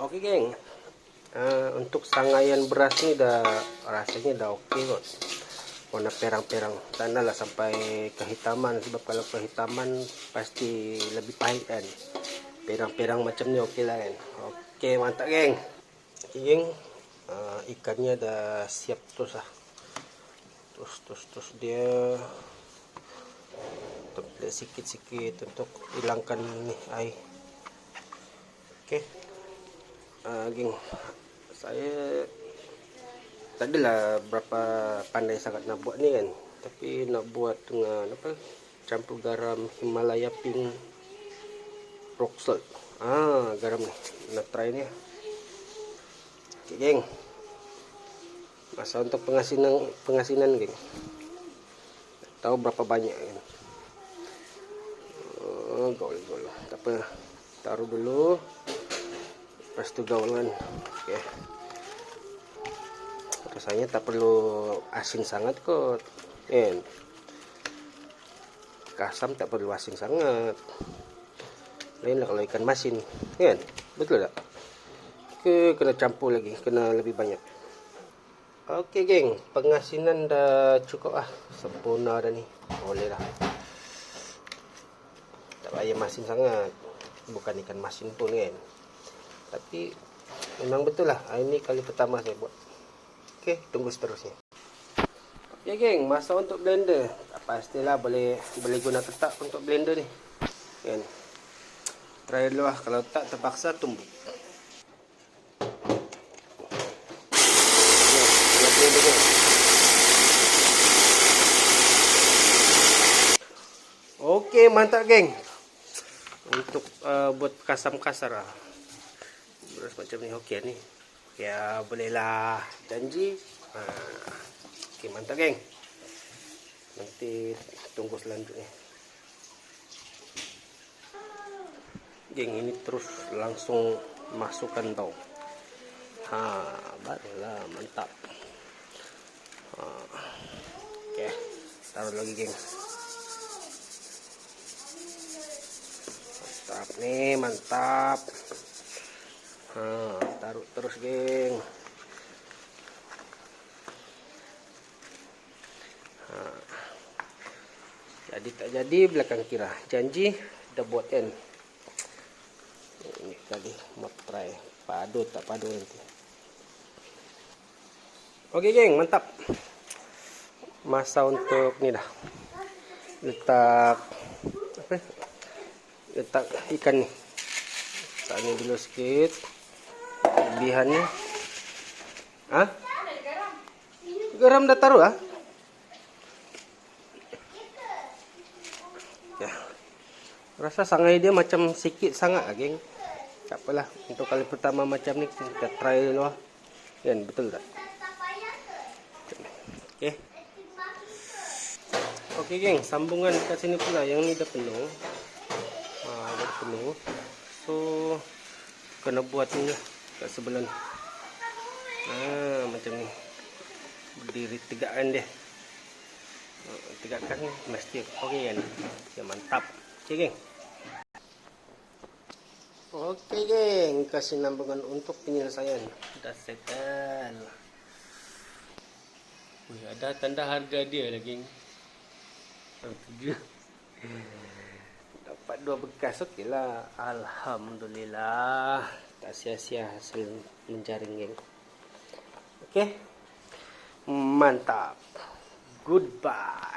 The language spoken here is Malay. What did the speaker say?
Oke geng, untuk sangaian beras ni dah rasanya dah oke kok. Warna perang-perang, tak lah sampai kehitaman, sebab kalau kehitaman pasti lebih pahit kan. Perang-perang macam ni oke lah kan. Oke, mantap geng. Oke geng, ikannya dah siap terus lah. Terus dia sikit-sikit untuk hilangkan ni air. Oke. Geng, saya tak adalah berapa pandai sangat nak buat ni kan, tapi nak buat dengan apa, campur garam Himalaya Pink rock salt. Garam ni nak try ni. Okay, geng, masa untuk pengasinan geng, tahu berapa banyak kan. Gaul tak apa, taruh dulu, lepas tu gaul kan. Okay. Rasanya tak perlu asin sangat kot kan. Kasam tak perlu asin sangat, lain lah kalau ikan masin kan, betul tak? Kena campur lagi, kena lebih banyak. Oke geng, pengasinan dah cukup lah, sempurna dah ni, boleh lah. Tak payah masin sangat, bukan ikan masin pun kan, tapi memang betul lah, ini kali pertama saya buat. Oke, tunggu seterusnya. Ya geng, masa untuk blender, pastilah boleh guna ketak untuk blender ni kan. Try dulu lah, kalau tak terpaksa tumbuk. Oke, mantap geng. Untuk buat kasam kasar lah, beras macam ni oke ni. Ya bolehlah, janji. Oke, mantap geng. Nanti tunggu selanjutnya. Geng, ini terus langsung masukkan tau. Barulah mantap. Oke, taruh lagi geng. Mantap nih, mantap. Taruh terus geng. Jadi tak jadi belakang kira, janji dah buat kan. Ini tadi mau try padu tak padu nanti. Oke geng, mantap. Masa untuk ni dah, letak apa, letak ikan ni. Tak ni dulu sikit lebihannya. Garam dah taruh ah. Ya, rasa sangai dia macam sikit sangat lah geng. Tak apalah, untuk kali pertama macam ni kita try dulu lah kan, betul tak? Oke geng, sambungan kat sini pula, yang ni dah penuh. Dah penuh, so kena buat ni lah kat sebelah ni. Macam ni, berdiri tegakkan dia. Tegakkan mesti oke kan. Ya, mantap. Oke geng. Oke geng, kasih sambungan untuk penyelesaian. Dah settle. Ada tanda harga dia lah geng. Dapat 2 bekas, okey lah. Alhamdulillah, tak sia-sia hasil menjaring geng. Oke, mantap. Goodbye.